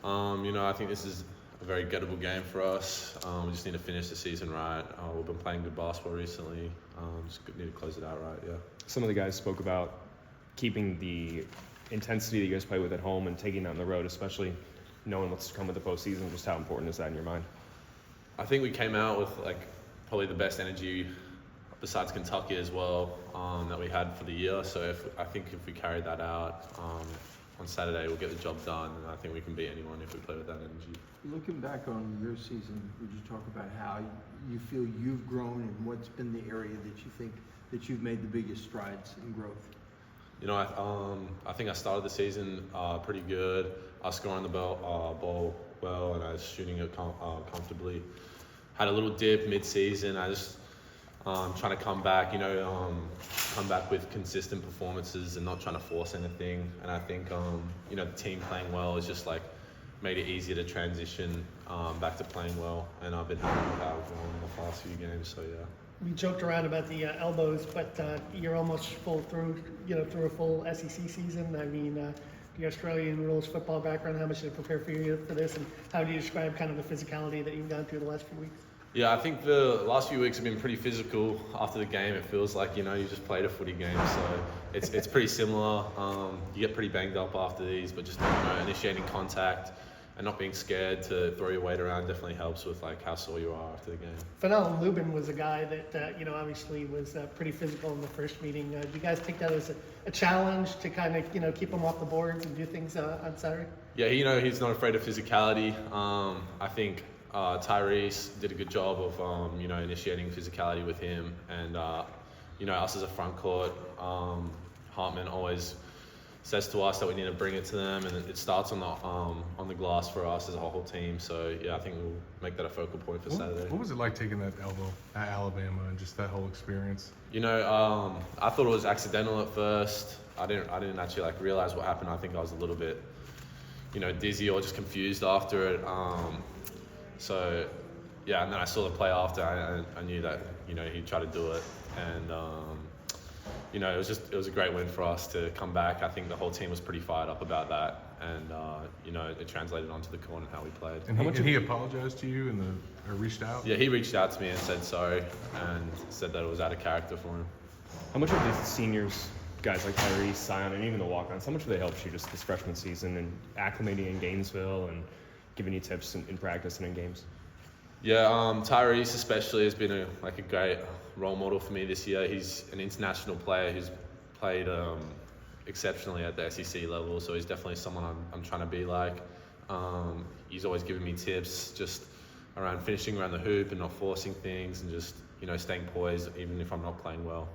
I think this is a very gettable game for us. We just need to finish the season right. We've been playing good basketball recently. Just need to close it out right, yeah. Some of the guys spoke about keeping the intensity that you guys play with at home and taking that on the road, especially knowing what's to come with the postseason. Just how important is that in your mind? I think we came out with probably the best energy besides Kentucky as well that we had for the year. So I think if we carry that out on Saturday, we'll get the job done, and I think we can beat anyone if we play with that energy. Looking back on your season, would you talk about how you feel you've grown and what's been the area that you think that you've made the biggest strides in growth? I think I started the season pretty good. I was scoring the ball well, and I was shooting it comfortably. Had a little dip mid-season. I just trying to come back, come back with consistent performances and not trying to force anything. And I think, the team playing well is just made it easier to transition back to playing well. And I've been happy with how I've grown in the past few games, so yeah. We joked around about the elbows, but you're almost through a full SEC season. I mean, the Australian rules football background, how much did it prepare for you for this, and how do you describe kind of the physicality that you've gone through the last few weeks? Yeah, I think the last few weeks have been pretty physical. After the game, it feels like, you just played a footy game, so it's pretty similar. You get pretty banged up after these, but just initiating contact and not being scared to throw your weight around definitely helps with how sore you are after the game. Fennell Lubin was a guy that obviously was pretty physical in the first meeting. Do you guys take that as a challenge to kind of keep him off the boards and do things on Saturday? Yeah, he's not afraid of physicality. I think Tyrese did a good job of initiating physicality with him, and us as a front court, Hartman always says to us that we need to bring it to them, and it starts on the glass for us as a whole team. So yeah, I think we'll make that a focal point for Saturday. What was it like taking that elbow at Alabama and just that whole experience? I thought it was accidental at first. I didn't actually realize what happened. I think I was a little bit dizzy or just confused after it. So yeah, and then I saw the play after. I knew that he'd try to do it, and it was a great win for us to come back. I think the whole team was pretty fired up about that, and it translated onto the court and how we played. And he apologized to you or reached out? Yeah, he reached out to me and said sorry, and said that it was out of character for him. How much of the seniors, guys like Tyrese, Sion, and even the walk-ons, how much have they helped you just this freshman season and acclimating in Gainesville and giving you tips in practice and in games? Yeah, Tyrese especially has been a great role model for me this year. He's an international player who's played exceptionally at the SEC level, so he's definitely someone I'm trying to be like. He's always giving me tips just around finishing around the hoop and not forcing things, and just staying poised even if I'm not playing well.